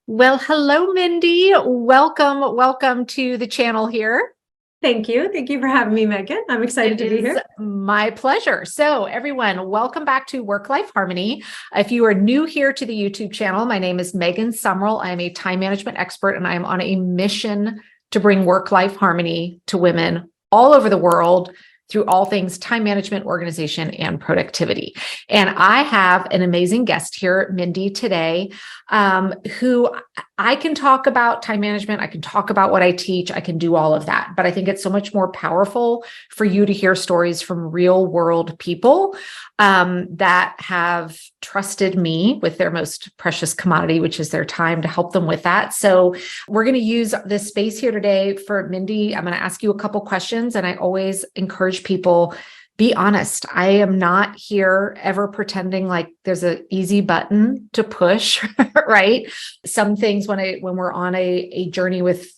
Well, hello, Mindy. Welcome to the channel here. Thank you. Thank you for having me, Megan. I'm excited to be here. My pleasure. So, everyone, welcome back to Work-Life Harmony. If you are new here to the YouTube channel, my name is Megan Sumrell. I am a time management expert, and I am on a mission to bring work-life harmony to women all over the world through all things time management, organization, and productivity. And I have an amazing guest here, Mindi, today, who I can talk about time management. I can talk about what I teach. I can do all of that. But I think it's so much more powerful for you to hear stories from real world people that have trusted me with their most precious commodity, which is their time, to help them with that. So we're going to use this space here today for Mindi. I'm going to ask you a couple questions, and I always encourage people, be honest. I am not here ever pretending like there's an easy button to push, right? Some things when we're on a journey with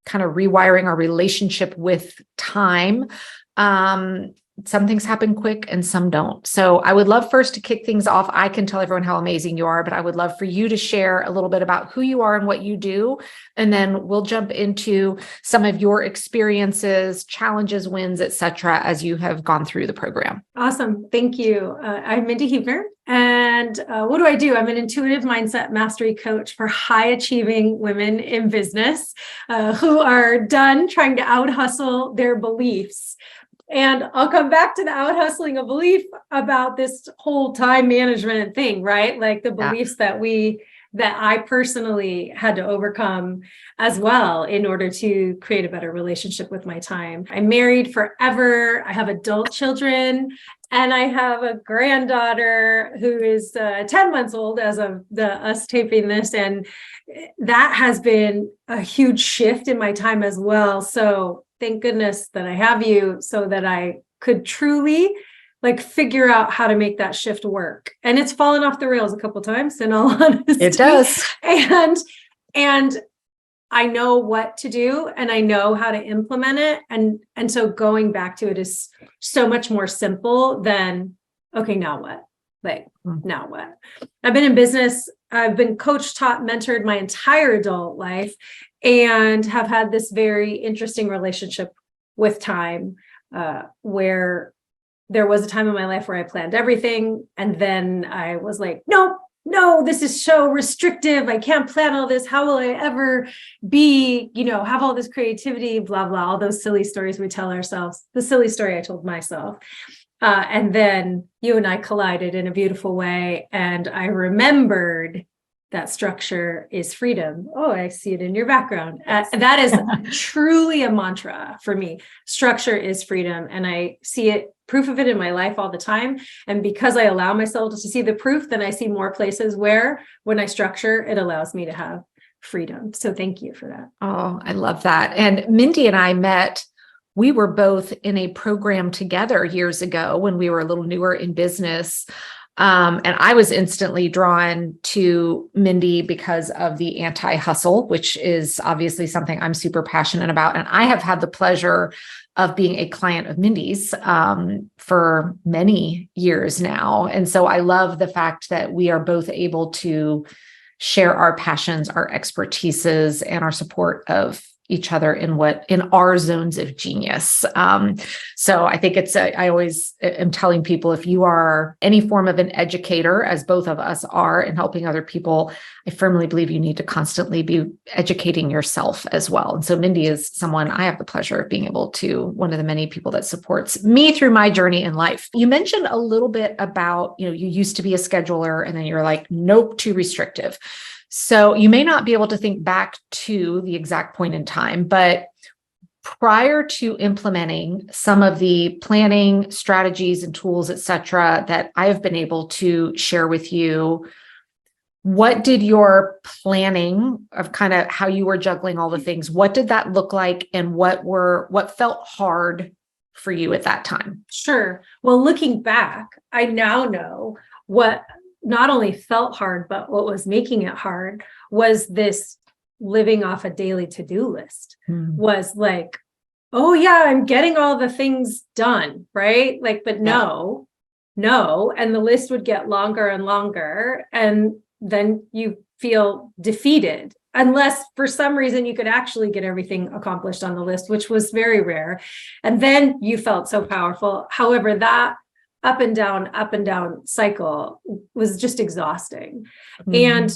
kind of rewiring our relationship with time, some things happen quick and some don't. So I would love first to kick things off. I can tell everyone how amazing you are, but I would love for you to share a little bit about who you are and what you do. And then we'll jump into some of your experiences, challenges, wins, etc., as you have gone through the program. Awesome. Thank you. I'm Mindi Huebner. And what do I do? I'm an intuitive mindset mastery coach for high achieving women in business who are done trying to out hustle their beliefs. And I'll come back to the out hustling a belief about this whole time management thing, right? Like the beliefs that I personally had to overcome as well in order to create a better relationship with my time. I'm married forever. I have adult children, and I have a granddaughter who is 10 months old as of us taping this. And that has been a huge shift in my time as well. So thank goodness that I have you so that I could truly figure out how to make that shift work. And it's fallen off the rails a couple of times, in all honesty. It does. And I know what to do and I know how to implement it. And so going back to it is so much more simple than, okay, now what? Now what? I've been in business. I've been coached, taught, mentored my entire adult life, and have had this very interesting relationship with time, where there was a time in my life where I planned everything. And then I was like, no, this is so restrictive. I can't plan all this. How will I ever be, have all this creativity, blah, blah, all those silly stories we tell ourselves, the silly story I told myself. And then you and I collided in a beautiful way. And I remembered that structure is freedom. Oh, I see it in your background. That is truly a mantra for me. Structure is freedom. And I see proof of it in my life all the time. And because I allow myself to see the proof, then I see more places where when I structure, it allows me to have freedom. So thank you for that. Oh, I love that. And Mindi and I met. We were both in a program together years ago when we were a little newer in business. And I was instantly drawn to Mindi because of the anti-hustle, which is obviously something I'm super passionate about. And I have had the pleasure of being a client of Mindi's for many years now. And so I love the fact that we are both able to share our passions, our expertises, and our support of each other in our zones of genius. So I think I always am telling people, if you are any form of an educator, as both of us are, in helping other people, I firmly believe you need to constantly be educating yourself as well. And so Mindi is someone I have the pleasure of being able to, one of the many people that supports me through my journey in life. You mentioned a little bit about, you used to be a scheduler and then you're like, nope, too restrictive. So you may not be able to think back to the exact point in time, but prior to implementing some of the planning strategies and tools, et cetera, that I have been able to share with you, what did your planning of kind of how you were juggling all the things, what did that look like, and what felt hard for you at that time? Sure. Well, looking back, I now know what not only felt hard, but what was making it hard was this living off a daily to-do list. Was like, oh yeah, I'm getting all the things done, right? But no. And the list would get longer and longer. And then you feel defeated unless for some reason you could actually get everything accomplished on the list, which was very rare. And then you felt so powerful. However, that up and down cycle was just exhausting. And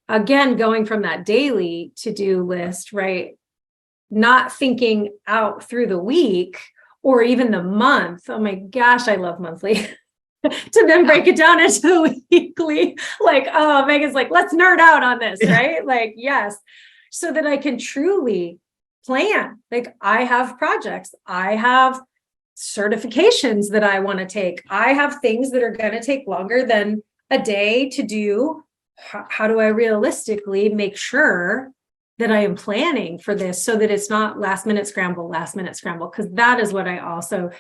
again, going from that daily to-do list, right? Not thinking out through the week or even the month. Oh my gosh, I love monthly. To then break it down into weekly, like, oh, Megan's like, let's nerd out on this, right? Like, yes, so that I can truly plan. Like, I have projects, I have certifications that I want to take, I have things that are going to take longer than a day to do. How do I realistically make sure that I am planning for this so that it's not last minute scramble? Because that is what I also,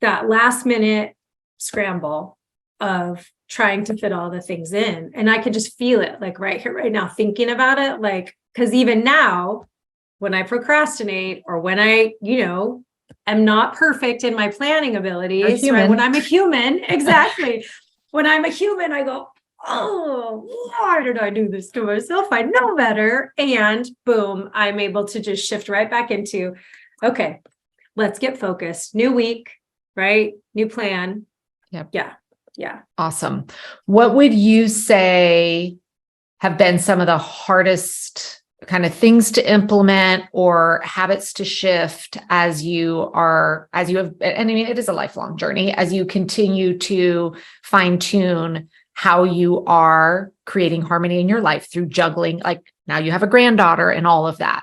that last minute scramble of trying to fit all the things in. And I could just feel it like right here, right now, thinking about it, like, because even now, when I procrastinate or when I, am not perfect in my planning abilities, right? When I'm a human, exactly. When I'm a human, I go, oh, why did I do this to myself? I know better. And boom, I'm able to just shift right back into, okay, let's get focused. New week, right? New plan. Yep. Yeah. Awesome. What would you say have been some of the hardest kind of things to implement or habits to shift as you have, and I mean, it is a lifelong journey as you continue to fine tune how you are creating harmony in your life through juggling, like now you have a granddaughter and all of that.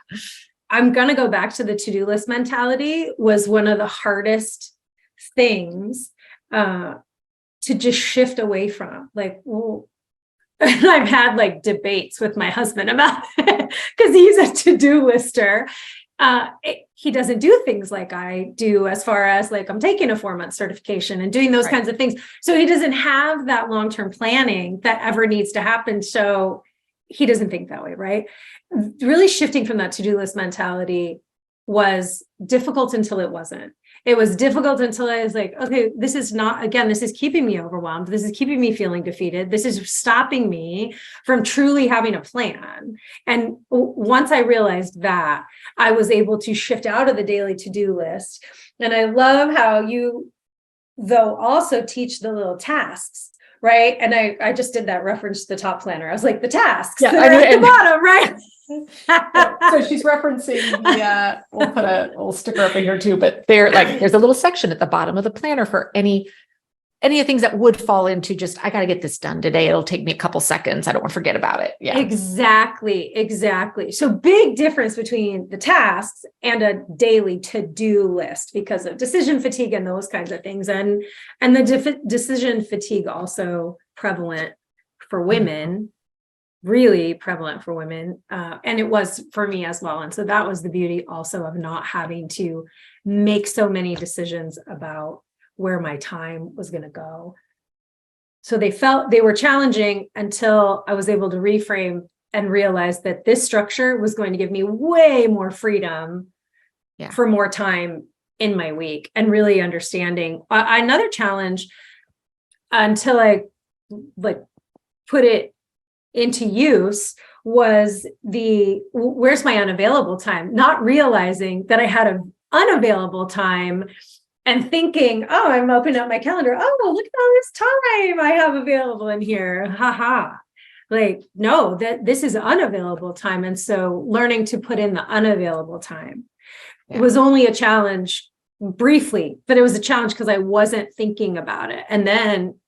I'm going to go back to the to-do list mentality was one of the hardest things to just shift away from, like, well, and I've had like debates with my husband about it because he's a to-do lister. He doesn't do things like I do as far as like I'm taking a 4-month certification and doing those kinds of things. So he doesn't have that long-term planning that ever needs to happen. So he doesn't think that way, right? Really shifting from that to-do list mentality was difficult until it wasn't. It was difficult until I was like, okay, this is not, again, this is keeping me overwhelmed. This is keeping me feeling defeated. This is stopping me from truly having a plan. And once I realized that, I was able to shift out of the daily to-do list. And I love how you, though, also teach the little tasks, right? And I just did that reference to the top planner. I was like, the tasks that are at the bottom, right? So she's referencing the, we'll put a little sticker up in here too, but there's a little section at the bottom of the planner for any of the things that would fall into just, I got to get this done today. It'll take me a couple seconds. I don't want to forget about it. Yeah, exactly. So big difference between the tasks and a daily to-do list because of decision fatigue and those kinds of things. And the decision fatigue also prevalent for women. Really prevalent for women. And it was for me as well. And so that was the beauty also of not having to make so many decisions about where my time was going to go. So they were challenging until I was able to reframe and realize that this structure was going to give me way more freedom for more time in my week and really understanding. Another challenge until I put it into use was where's my unavailable time, not realizing that I had an unavailable time and thinking, oh, I'm opening up my calendar. Oh, look at all this time I have available in here. Haha. Like, no, that this is unavailable time. And so learning to put in the unavailable time was only a challenge briefly, but it was a challenge because I wasn't thinking about it. And then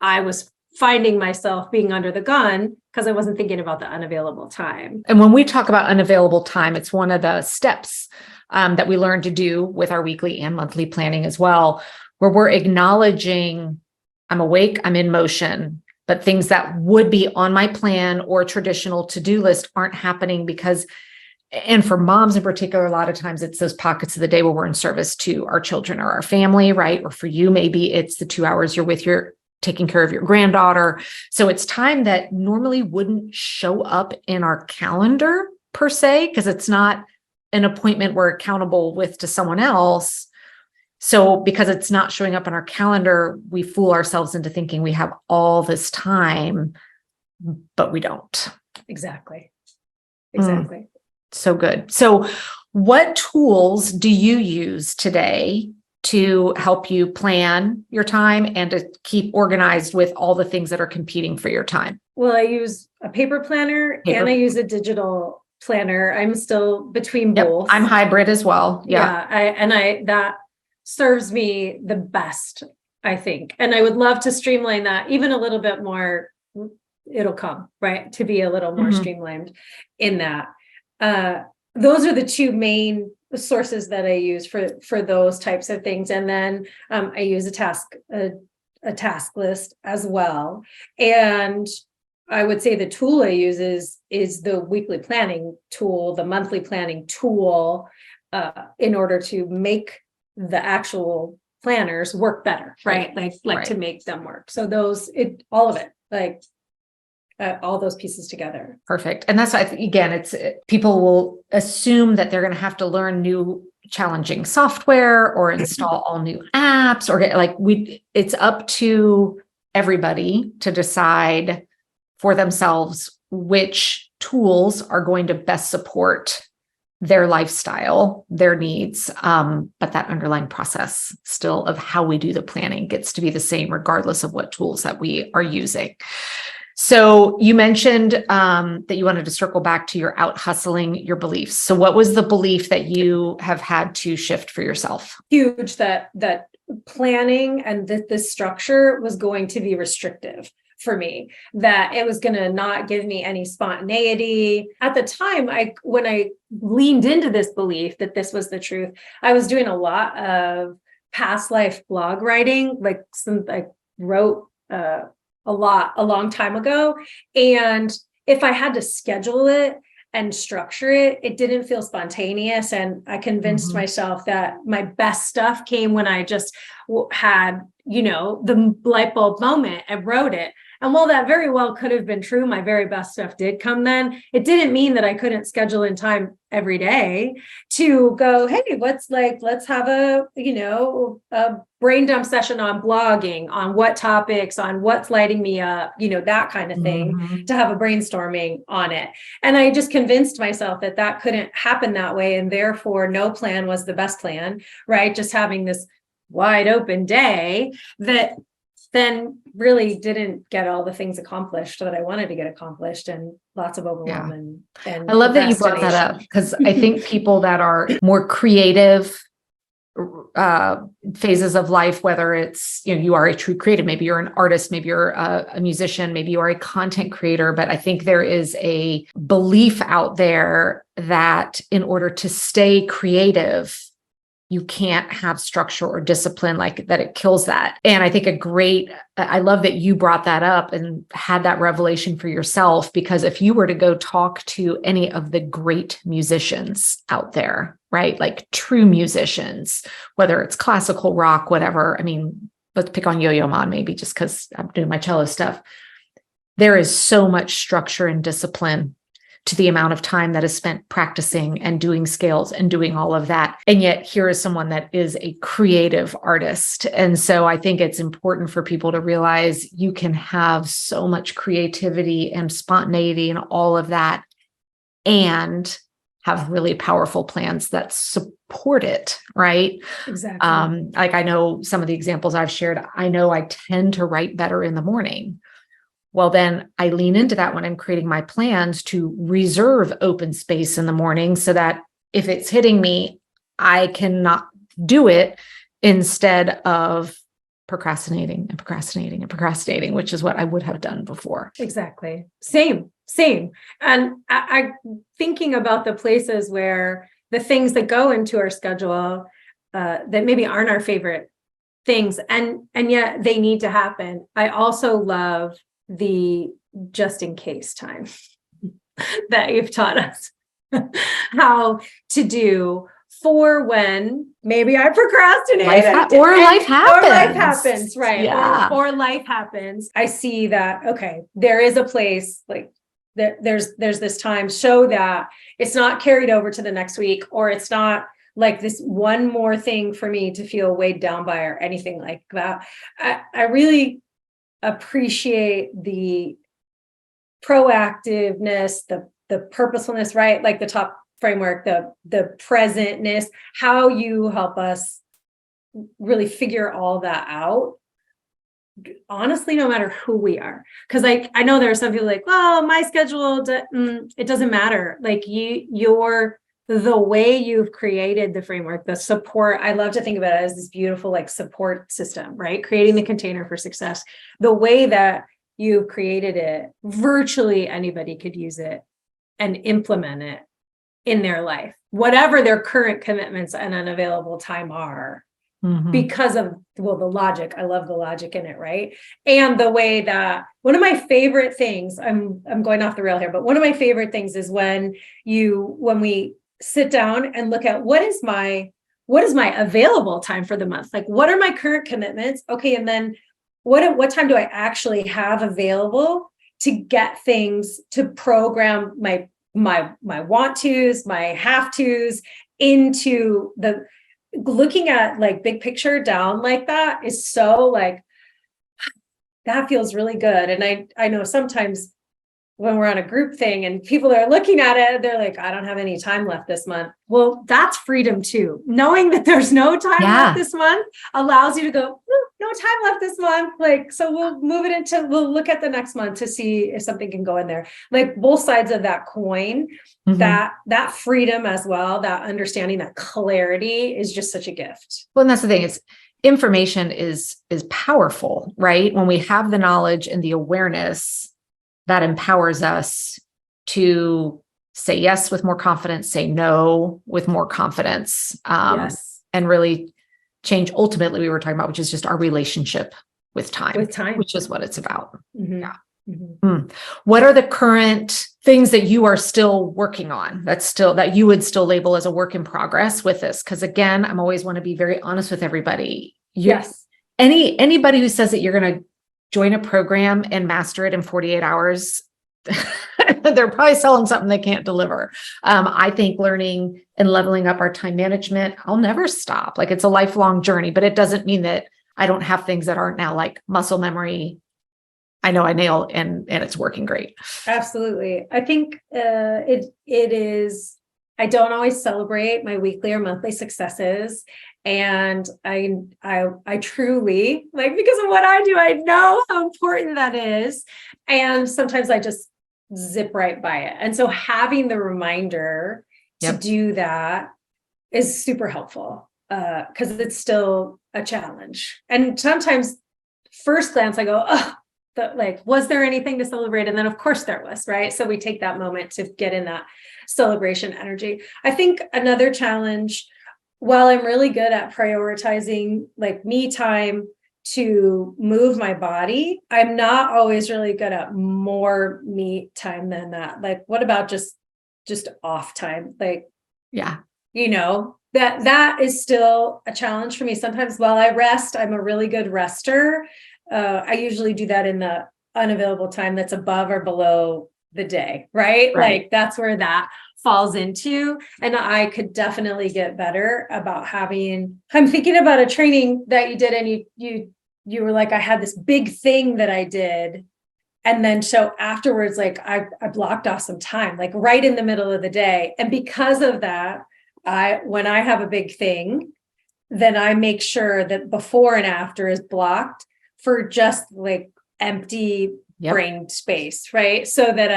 I was finding myself being under the gun because I wasn't thinking about the unavailable time. And when we talk about unavailable time, it's one of the steps that we learn to do with our weekly and monthly planning as well, where we're acknowledging I'm awake, I'm in motion, but things that would be on my plan or traditional to-do list aren't happening because, and for moms in particular, a lot of times it's those pockets of the day where we're in service to our children or our family, right? Or for you, maybe it's the 2 hours you're with taking care of your granddaughter. So it's time that normally wouldn't show up in our calendar per se, because it's not an appointment we're accountable with to someone else. So because it's not showing up on our calendar, we fool ourselves into thinking we have all this time but we don't. Exactly. Exactly. So good. So what tools do you use today to help you plan your time and to keep organized with all the things that are competing for your time? Well, I use a paper planner and I use a digital planner. I'm still between both. I'm hybrid as well. That serves me the best, I think. And I would love to streamline that even a little bit more. It'll come, right? To be a little more streamlined in that. Those are the two main sources that I use for those types of things. And then I use a task list as well. And I would say the tool I use is the weekly planning tool, the monthly planning tool, in order to make the actual planners work better, right? Like to make them work. So all of it, like all those pieces together. Perfect. And that's, again, people will assume that they're going to have to learn new challenging software or install all new apps it's up to everybody to decide for themselves which tools are going to best support their lifestyle, their needs. But that underlying process still of how we do the planning gets to be the same, regardless of what tools that we are using. So you mentioned that you wanted to circle back to your out hustling your beliefs. So what was the belief that you have had to shift for yourself? Huge, that planning and the structure was going to be restrictive for me, that it was going to not give me any spontaneity. At the time, when I leaned into this belief that this was the truth, I was doing a lot of past life blog writing, I wrote a long time ago. And if I had to schedule it and structure it, it didn't feel spontaneous. And I convinced myself that my best stuff came when I just had, the light bulb moment and wrote it. And while that very well could have been true, my very best stuff did come then. It didn't mean that I couldn't schedule in time every day to go, hey, let's have a brain dump session on blogging, on what topics, on what's lighting me up, that kind of thing, to have a brainstorming on it. And I just convinced myself that couldn't happen that way. And therefore no plan was the best plan, right? Just having this wide open day that then really didn't get all the things accomplished that I wanted to get accomplished, and lots of overwhelm. And I love that you brought that up, because I think people that are more creative phases of life, whether it's, you are a true creative, maybe you're an artist, maybe you're a musician, maybe you are a content creator, but I think there is a belief out there that in order to stay creative, you can't have structure or discipline, like that it kills that. And I think I love that you brought that up and had that revelation for yourself, because if you were to go talk to any of the great musicians out there, right? Like true musicians, whether it's classical, rock, whatever. I mean, let's pick on Yo-Yo Ma, maybe just because I'm doing my cello stuff. There is so much structure and discipline to the amount of time that is spent practicing and doing scales and doing all of that. And yet here is someone that is a creative artist. And so I think it's important for people to realize you can have so much creativity and spontaneity and all of that, and have really powerful plans that support it, right? Exactly. Like I know some of the examples I've shared, I know I tend to write better in the morning. Well, then I lean into that when I'm creating my plans to reserve open space in the morning so that if it's hitting me, I cannot do it, instead of procrastinating, which is what I would have done before. Exactly. Same. And I thinking about the places where the things that go into our schedule that maybe aren't our favorite things, and yet they need to happen. I also love the just in case time that you've taught us how to do for when maybe I procrastinate life happens, right? Yeah. Or life happens. I see that, okay, there is a place like there's this time, so that it's not carried over to the next week, or it's not like this one more thing for me to feel weighed down by or anything like that. I really appreciate the proactiveness, the purposefulness, right? Like the top framework, the presentness, how you help us really figure all that out. Honestly, no matter who we are, because I know there are some people like, well, my schedule, it doesn't matter. Like you're the way you've created the framework, the support. I love to think about it as this beautiful like support system, right? Creating the container for success. The way that you've created it, virtually anybody could use it and implement it in their life, whatever their current commitments and unavailable time are. Because of, well, the logic. I love the logic in it, right? And the way that one of my favorite things, I'm going off the rail here, but one of my favorite things is when we sit down and look at what is my available time for the month? Like, what are my current commitments? Okay, and then what time do I actually have available to get things, to program my want tos, my have tos into the. Looking at like big picture down like that is so like, that feels really good. And I know sometimes when we're on a group thing and people are looking at it, they're like, I don't have any time left this month. Well, that's freedom too. Knowing that there's no time left this month allows you to go, no time left this month. Like, so we'll move it we'll look at the next month to see if something can go in there. Like both sides of that coin, that freedom as well, that understanding, that clarity is just such a gift. Well, and that's the thing, is information is powerful, right? When we have the knowledge and the awareness, that empowers us to say yes with more confidence, say no with more confidence, and really change ultimately we were talking about, which is just our relationship with time, which is what it's about. What are the current things that you are still working on that you would still label as a work in progress with this? Because again, I'm always want to be very honest with everybody. Anybody who says that you're going to join a program and master it in 48 hours, they're probably selling something they can't deliver. I think learning and leveling up our time management, I'll never stop. Like it's a lifelong journey, but it doesn't mean that I don't have things that aren't now like muscle memory. I know I nail and it's working great. Absolutely. I think it is, I don't always celebrate my weekly or monthly successes. And I truly, like, because of what I do, I know how important that is. And sometimes I just zip right by it. And so having the reminder to do that is super helpful because it's still a challenge. And sometimes first glance, I go, oh, was there anything to celebrate? And then of course there was, right? So we take that moment to get in that celebration energy. I think another challenge, while I'm really good at prioritizing like me time to move my body, I'm not always really good at more me time than that. Like, what about just off time? Like, that is still a challenge for me. Sometimes while I rest, I'm a really good rester. I usually do that in the unavailable time that's above or below the day, right? Like that's where that falls into. And I could definitely get better about I'm thinking about a training that you did and you were like, I had this big thing that I did. And then so afterwards, like I blocked off some time, like right in the middle of the day. And because of that, when I have a big thing, then I make sure that before and after is blocked for just like empty brain space, right? So that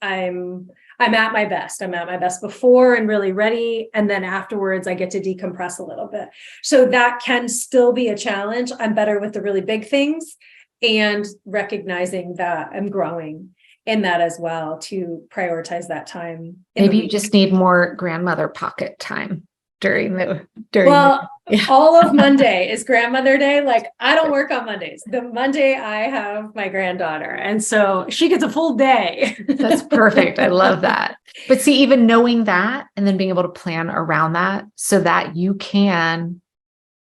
I'm at my best. I'm at my best before and really ready. And then afterwards, I get to decompress a little bit. So that can still be a challenge. I'm better with the really big things and recognizing that I'm growing in that as well to prioritize that time. Maybe you just need more grandmother pocket time all of Monday is grandmother day. Like I don't work on Mondays. The Monday I have my granddaughter. And so she gets a full day. That's perfect. I love that. But see, even knowing that and then being able to plan around that so that you can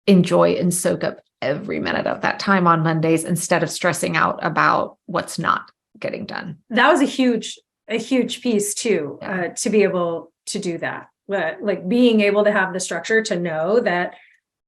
enjoy and soak up every minute of that time on Mondays instead of stressing out about what's not getting done. That was a huge piece too, to be able to do that. But like being able to have the structure to know that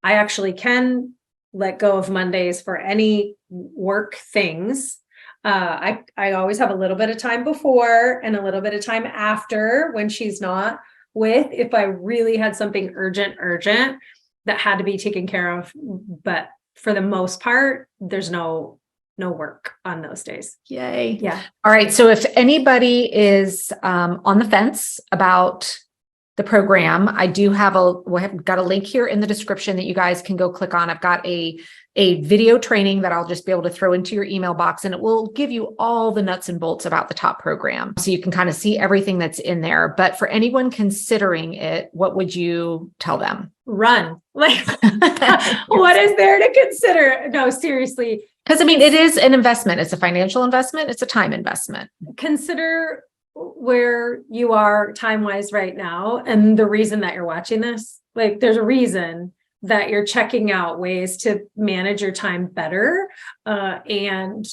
I actually can let go of Mondays for any work things I always have a little bit of time before and a little bit of time after when she's not with, if I really had something urgent that had to be taken care of. But for the most part, there's no work on those days. Yay. Yeah. All right. So if anybody is on the fence about the program, I do have we've got a link here in the description that you guys can go click on. I've got a video training that I'll just be able to throw into your email box, and it will give you all the nuts and bolts about the top program. So you can kind of see everything that's in there. But for anyone considering it, what would you tell them? Run. Like, what is there to consider? No, seriously. Because I mean, it is an investment. It's a financial investment. It's a time investment. Consider where you are time-wise right now. And the reason that you're watching this, like there's a reason that you're checking out ways to manage your time better. And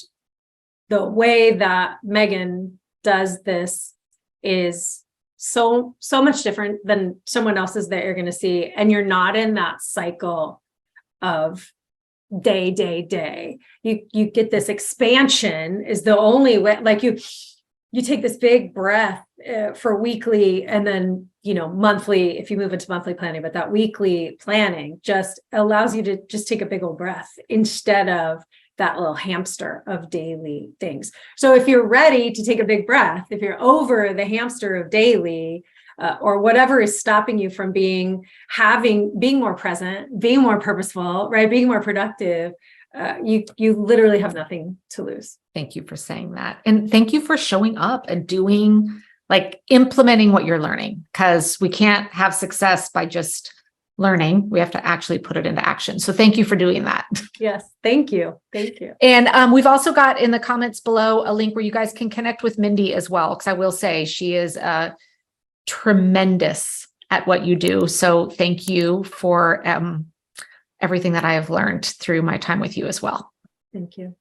the way that Megan does this is so much different than someone else's that you're going to see. And you're not in that cycle of day. You get this expansion is the only way, like you take this big breath for weekly, and then, monthly, if you move into monthly planning, but that weekly planning just allows you to just take a big old breath instead of that little hamster of daily things. So if you're ready to take a big breath, if you're over the hamster of daily, or whatever is stopping you from being more present, being more purposeful, right? Being more productive, you literally have nothing to lose. Thank you for saying that. And thank you for showing up and implementing what you're learning, because we can't have success by just learning. We have to actually put it into action. So thank you for doing that. Yes. Thank you. Thank you. And we've also got in the comments below a link where you guys can connect with Mindi as well, because I will say she is tremendous at what you do. So thank you for everything that I have learned through my time with you as well. Thank you.